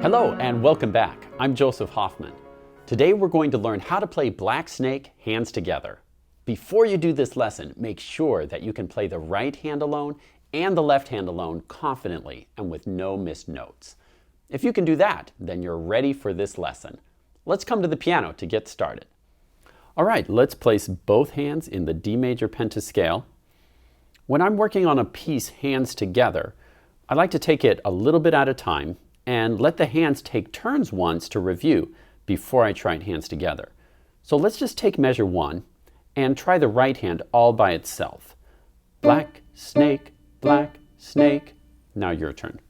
Hello and welcome back. I'm Joseph Hoffman. Today we're going to learn how to play Black Snake hands together. Before you do this lesson, make sure that you can play the right hand alone and the left hand alone confidently and with no missed notes. If you can do that, then you're ready for this lesson. Let's come to the piano to get started. All right, let's place both hands in the D major pentascale. When I'm working on a piece hands together, I like to take it a little bit at a time and let the hands take turns once to review before I try it hands together. So let's just take measure 1 and try the right hand all by itself. Black snake, black snake. Now your turn.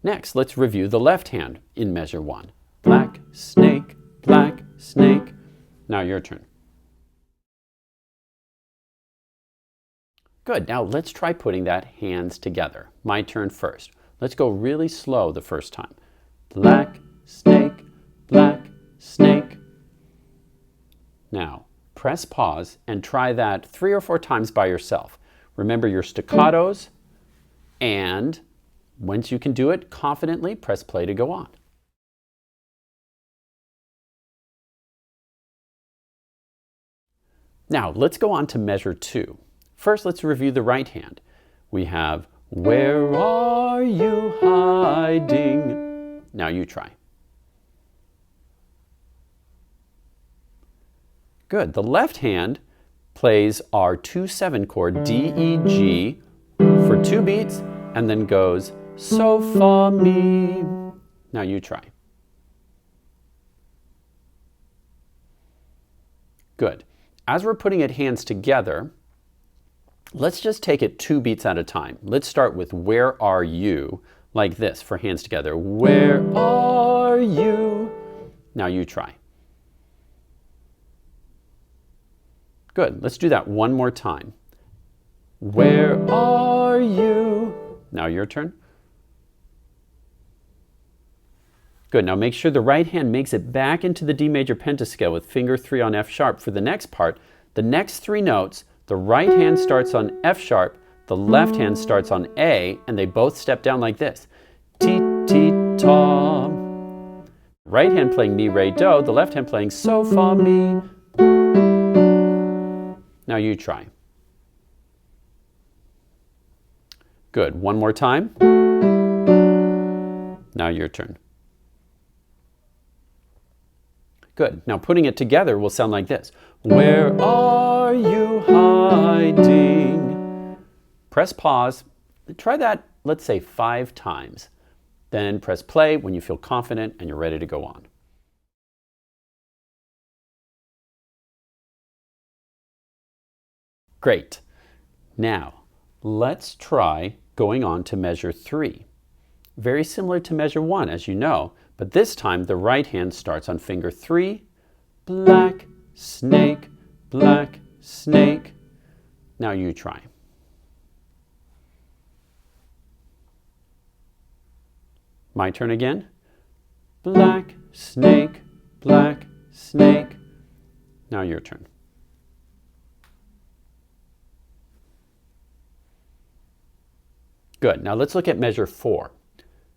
Next, let's review the left hand in measure 1. Black snake, black snake. Now your turn. Good, now let's try putting that hands together. My turn first. Let's go really slow the first time. Black snake, black snake. Now, press pause and try that 3 or 4 times by yourself. Remember your staccatos, and once you can do it confidently, press play to go on. Now, let's go on to measure 2. First, let's review the right hand. We have, where are you hiding? Now you try. Good. The left hand plays our 2/7 chord D, E, G for 2 beats and then goes so fa mi. Now you try. Good. As we're putting it hands together, let's just take it 2 beats at a time. Let's start with where are you, like this for hands together. Where are you? Now you try. Good, let's do that one more time. Where are you? Now your turn. Good, now make sure the right hand makes it back into the D major pentascale with finger 3 on F sharp for the next part. The next 3 notes, the right hand starts on F sharp, the left hand starts on A, and they both step down like this. Ti, ti, ta. Right hand playing mi, re, do, the left hand playing so, fa, mi. Now you try. Good, one more time. Now your turn. Good, now putting it together will sound like this. Where are you hiding? Press pause. Try that, let's say 5 times. Then press play when you feel confident and you're ready to go on. Great. Now, let's try going on to measure 3. Very similar to measure 1, as you know, but this time the right hand starts on finger 3. Black snake, black snake. Now you try. My turn again. Black snake, black snake. Now your turn. Good, now let's look at measure 4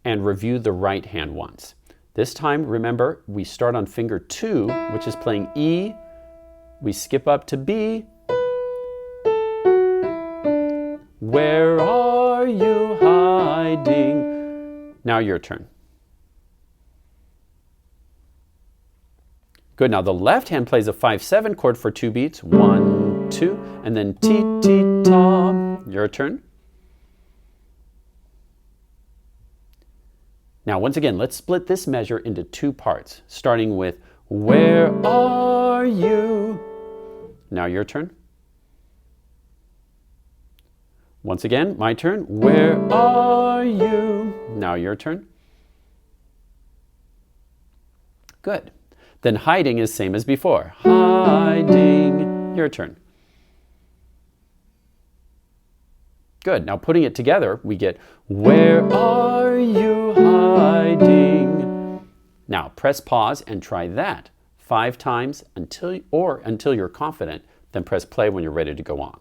and review the right hand once. This time, remember, we start on finger 2, which is playing E. We skip up to B. Where are you hiding? Now your turn. Good, now the left hand plays a 5/7 chord for 2 beats. 1, 2, and then ti, ti, ta. Your turn. Now, once again, let's split this measure into 2 parts, starting with, where are you? Now your turn. Once again, my turn. Where are you? Now your turn. Good. Then hiding is same as before. Hiding. Your turn. Good. Now putting it together, we get, where are you hiding? Now press pause and try that 5 times until you're confident, then press play when you're ready to go on.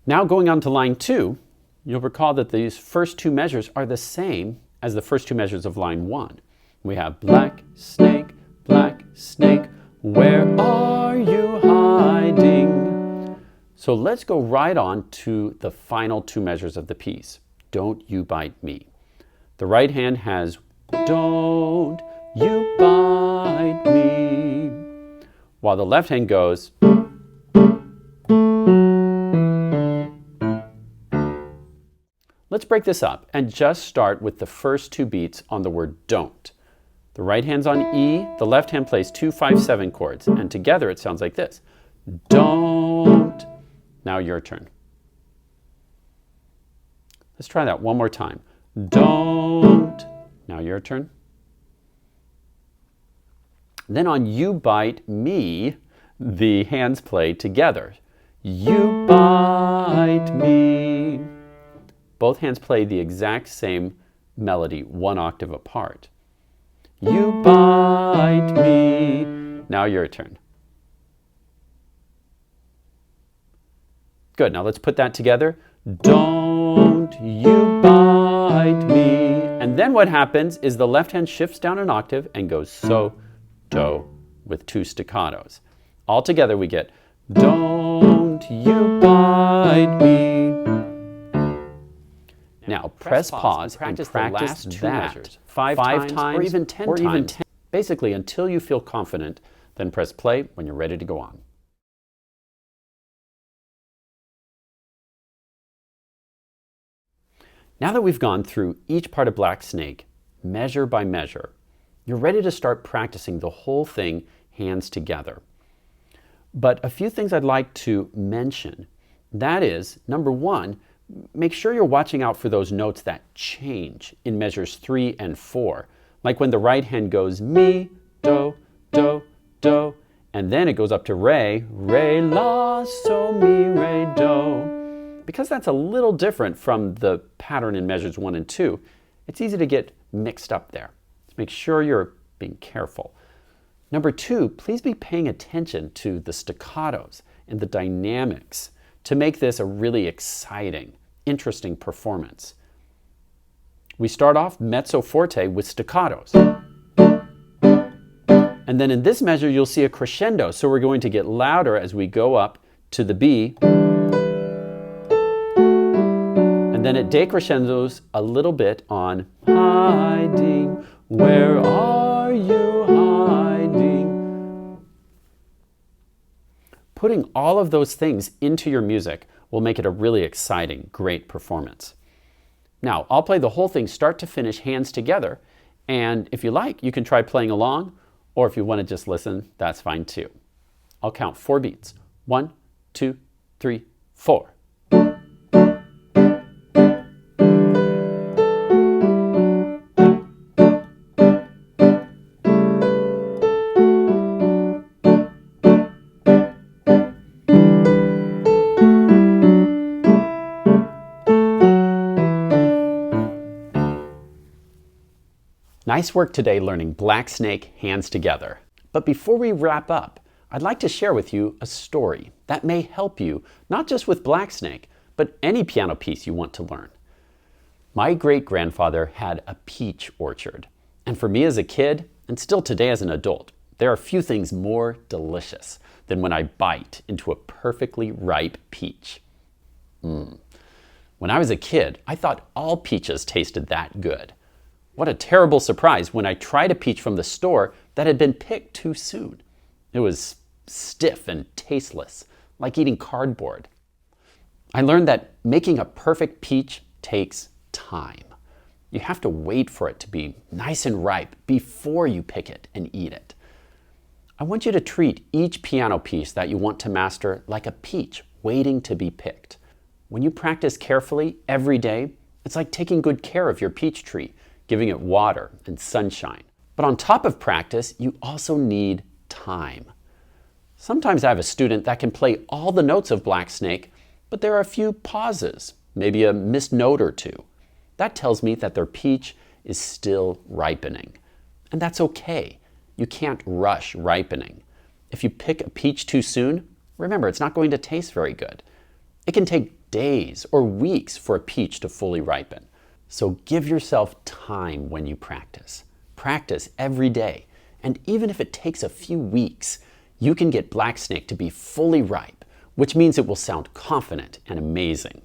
Now going on to line 2, you'll recall that these first two measures are the same as the first two measures of line 1. We have black snake, where are you hiding? So let's go right on to the final two measures of the piece. Don't you bite me. The right hand has don't you bite me, while the left hand goes Let's break this up and just start with the first two beats on the word don't. The right hand's on E, the left hand plays 2 5/7 chords, and together it sounds like this. Don't. Now your turn. Let's try that one more time. Don't. Now your turn. Then on You Bite Me, the hands play together. You bite me. Both hands play the exact same melody, one octave apart. You bite me. Now your turn. Good, now let's put that together. Don't you bite me. And then what happens is the left hand shifts down an octave and goes so, do, with 2 staccatos. All together we get, don't you bite me. Now press pause and practice the last two measures, five times or even 10 times. Basically until you feel confident, then press play when you're ready to go on. Now that we've gone through each part of Black Snake, measure by measure, you're ready to start practicing the whole thing hands together. But a few things I'd like to mention. That is, number 1, make sure you're watching out for those notes that change in measures 3 and 4. Like when the right hand goes mi, do, do, do, and then it goes up to re, re, la, so, mi, re, do. Because that's a little different from the pattern in measures 1 and 2, it's easy to get mixed up there. So make sure you're being careful. Number 2, please be paying attention to the staccatos and the dynamics to make this a really exciting, interesting performance. We start off mezzo forte with staccatos. And then in this measure you'll see a crescendo, so we're going to get louder as we go up to the B. And then it decrescendos a little bit on hiding, where are you hiding? Putting all of those things into your music will make it a really exciting, great performance. Now, I'll play the whole thing start to finish, hands together, and if you like, you can try playing along, or if you want to just listen, that's fine too. I'll count 4 beats. 1, 2, 3, 4. Nice work today learning Black Snake hands together. But before we wrap up, I'd like to share with you a story that may help you, not just with Black Snake, but any piano piece you want to learn. My great-grandfather had a peach orchard. And for me as a kid, and still today as an adult, there are few things more delicious than when I bite into a perfectly ripe peach. When I was a kid, I thought all peaches tasted that good. What a terrible surprise when I tried a peach from the store that had been picked too soon. It was stiff and tasteless, like eating cardboard. I learned that making a perfect peach takes time. You have to wait for it to be nice and ripe before you pick it and eat it. I want you to treat each piano piece that you want to master like a peach waiting to be picked. When you practice carefully every day, it's like taking good care of your peach tree, giving it water and sunshine. But on top of practice, you also need time. Sometimes I have a student that can play all the notes of Black Snake, but there are a few pauses, maybe a missed note or two. That tells me that their peach is still ripening. And that's okay. You can't rush ripening. If you pick a peach too soon, remember, it's not going to taste very good. It can take days or weeks for a peach to fully ripen. So give yourself time when you practice. Practice every day. And even if it takes a few weeks, you can get Black Snake to be fully ripe, which means it will sound confident and amazing.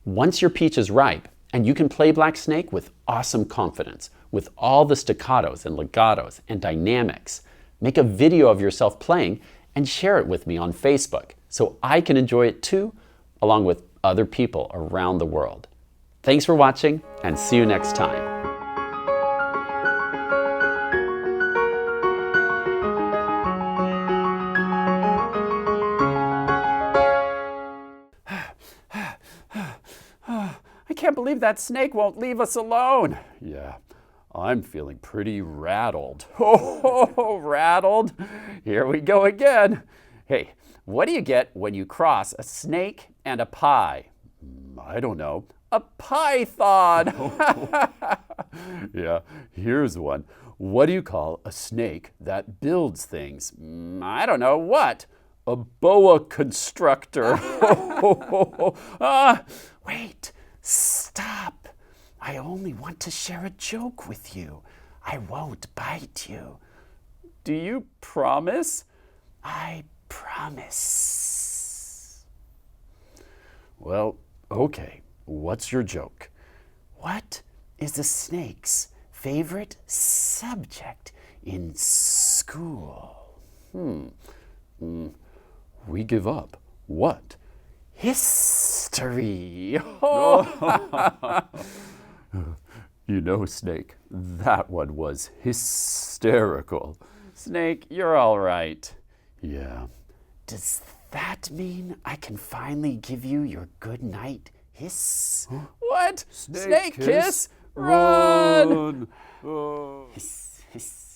Once your peach is ripe, and you can play Black Snake with awesome confidence, with all the staccatos and legatos and dynamics, make a video of yourself playing and share it with me on Facebook so I can enjoy it too, along with other people around the world. Thanks for watching, and see you next time. I can't believe that snake won't leave us alone. Yeah, I'm feeling pretty rattled. Oh, rattled. Here we go again. Hey, what do you get when you cross a snake and a pie? I don't know. A python. Yeah, here's one. What do you call a snake that builds things? I don't know. What? A boa constrictor. Wait. Stop! I only want to share a joke with you. I won't bite you. Do you promise? I promise. Well, okay. What's your joke? What is a snake's favorite subject in school? We give up. What? History. You know, Snake, that one was hysterical. Snake, you're all right. Yeah. Does that mean I can finally give you your good night hiss? What? Snake kiss? Run! Hiss, hiss.